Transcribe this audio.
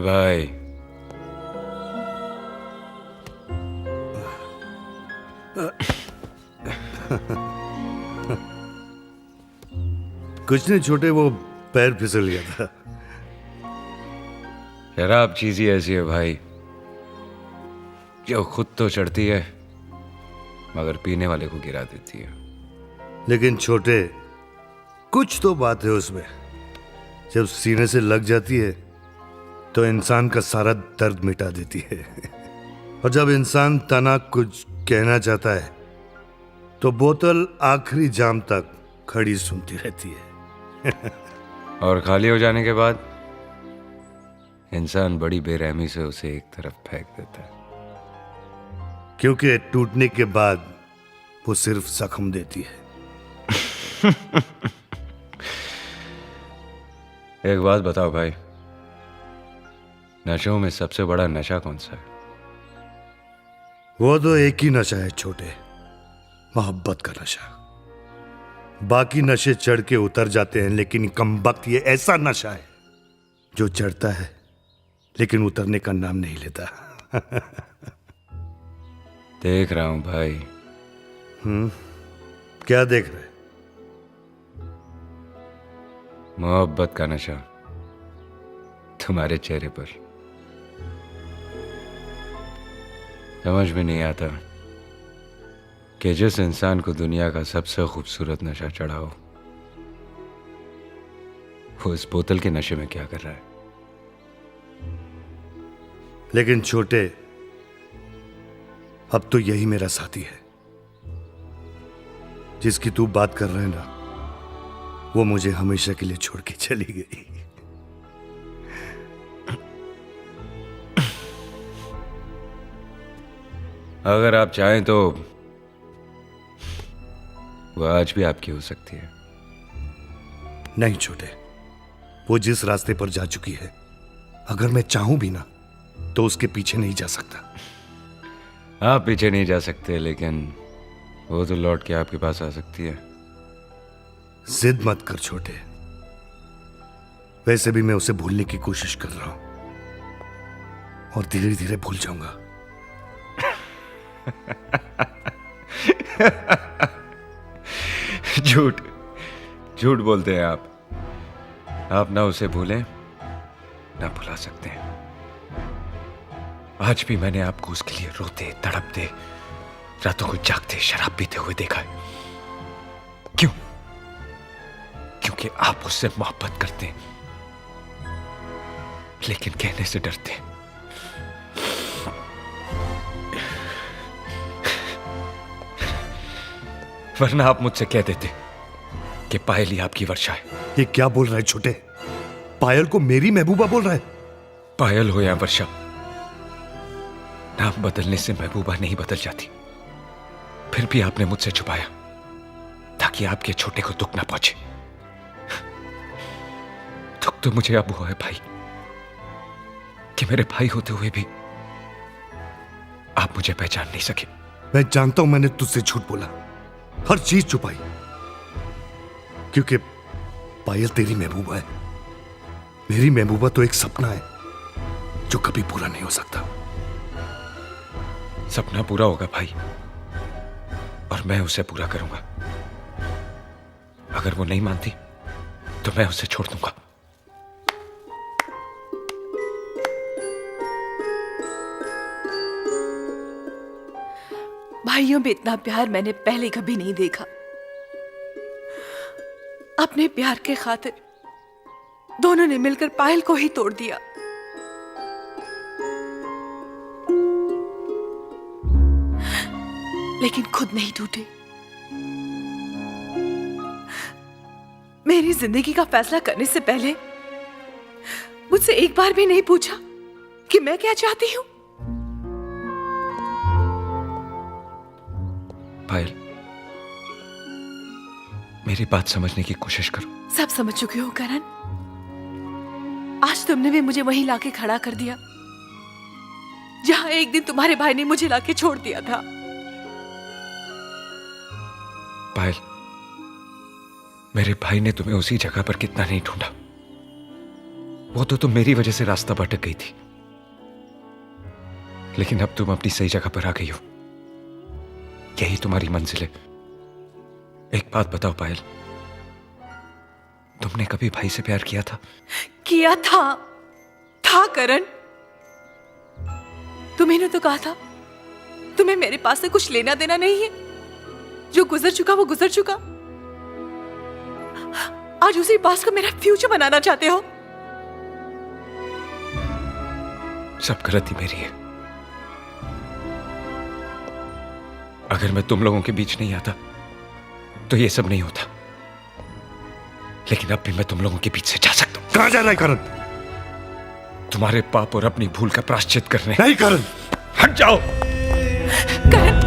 भाई? कुछ नहीं छोटे, वो पैर फिसल गया था। शराब चीज ही ऐसी है भाई, जो खुद तो चढ़ती है मगर पीने वाले को गिरा देती है। लेकिन छोटे, कुछ तो बात है उसमें। जब सीने से लग जाती है तो इंसान का सारा दर्द मिटा देती है। और जब इंसान तना कुछ कहना चाहता है तो बोतल आखिरी जाम तक खड़ी सुनती रहती है। और खाली हो जाने के बाद इंसान बड़ी बेरहमी से उसे एक तरफ फेंक देता है। क्योंकि टूटने के बाद वो सिर्फ जख्म देती है। एक बात बताओ भाई, नशों में सबसे बड़ा नशा कौन सा है? वो तो एक ही नशा है छोटे, मोहब्बत का नशा। बाकी नशे चढ़ के उतर जाते हैं, लेकिन कमबख्त ये ऐसा नशा है जो चढ़ता है लेकिन उतरने का नाम नहीं लेता। देख रहा हूं भाई। क्या देख रहे? मोहब्बत का नशा तुम्हारे चेहरे पर। समझ में नहीं आता कि जिस इंसान को दुनिया का सबसे खूबसूरत नशा चढ़ा हो, वो इस बोतल के नशे में क्या कर रहा है। लेकिन छोटे, अब तो यही मेरा साथी है। जिसकी तू बात कर रहे है ना, वो मुझे हमेशा के लिए छोड़ के चली गई। अगर आप चाहें तो वो आज भी आपकी हो सकती है। नहीं छोटे, वो जिस रास्ते पर जा चुकी है, अगर मैं चाहूं भी ना तो उसके पीछे नहीं जा सकता। आप पीछे नहीं जा सकते, लेकिन वो तो लौट के आपके पास आ सकती है। जिद मत कर छोटे, वैसे भी मैं उसे भूलने की कोशिश कर रहा हूं और धीरे धीरे भूल जाऊंगा। झूठ झूठ बोलते हैं आप। आप ना उसे भूलें ना भुला सकते हैं। आज भी मैंने आपको उसके लिए रोते तड़पते, रातों को जागते, शराब पीते हुए देखा है। क्यों? क्योंकि आप उससे मोहब्बत करते हैं, लेकिन कहने से डरते हैं। वरना आप मुझसे कह देते कि पायल ही आपकी वर्षा है। ये क्या बोल रहा है छोटे? पायल को मेरी महबूबा बोल रहा है? पायल हो या वर्षा, नाम बदलने से महबूबा नहीं बदल जाती। फिर भी आपने मुझसे छुपाया ताकि आपके छोटे को दुख ना पहुंचे। दुख तो मुझे अब हुआ है भाई, कि मेरे भाई होते हुए भी आप मुझे पहचान नहीं सके। मैं जानता हूं मैंने तुझसे झूठ बोला, हर चीज छुपाई, क्योंकि पायल तेरी महबूबा है। मेरी महबूबा तो एक सपना है जो कभी पूरा नहीं हो सकता। सपना पूरा होगा भाई, और मैं उसे पूरा करूंगा। अगर वो नहीं मानती तो मैं उसे छोड़ दूंगा। भाइयों में इतना प्यार मैंने पहले कभी नहीं देखा। अपने प्यार के खातिर दोनों ने मिलकर पायल को ही तोड़ दिया। लेकिन खुद नहीं टूटे। मेरी जिंदगी का फैसला करने से पहले मुझसे एक बार भी नहीं पूछा कि मैं क्या चाहती हूं। पायल, मेरी बात समझने की कोशिश करो। सब समझ चुके हो करण। आज तुमने भी मुझे वहीं लाके खड़ा कर दिया जहां एक दिन तुम्हारे भाई ने मुझे लाके छोड़ दिया था। पायल, मेरे भाई ने तुम्हें उसी जगह पर कितना नहीं ढूंढा, वो तो तुम मेरी वजह से रास्ता भटक गई थी, लेकिन अब तुम अपनी सही जगह पर आ गई हो। यही तुम्हारी मंजिल है। एक बात बताओ पायल, तुमने कभी भाई से प्यार किया था? किया था करण। तुम्हें तो कहा था तुम्हें मेरे पास से कुछ लेना देना नहीं है, जो गुजर चुका वो गुजर चुका। आज उसी पास को मेरा फ्यूचर बनाना चाहते हो। सब गलती मेरी है। अगर मैं तुम लोगों के बीच नहीं आता तो ये सब नहीं होता, लेकिन अब भी मैं तुम लोगों के बीच से जा सकता हूं। कहां जा रहा है करण? तुम्हारे पाप और अपनी भूल का प्रायश्चित करने। नहीं करण, हट जाओ। करण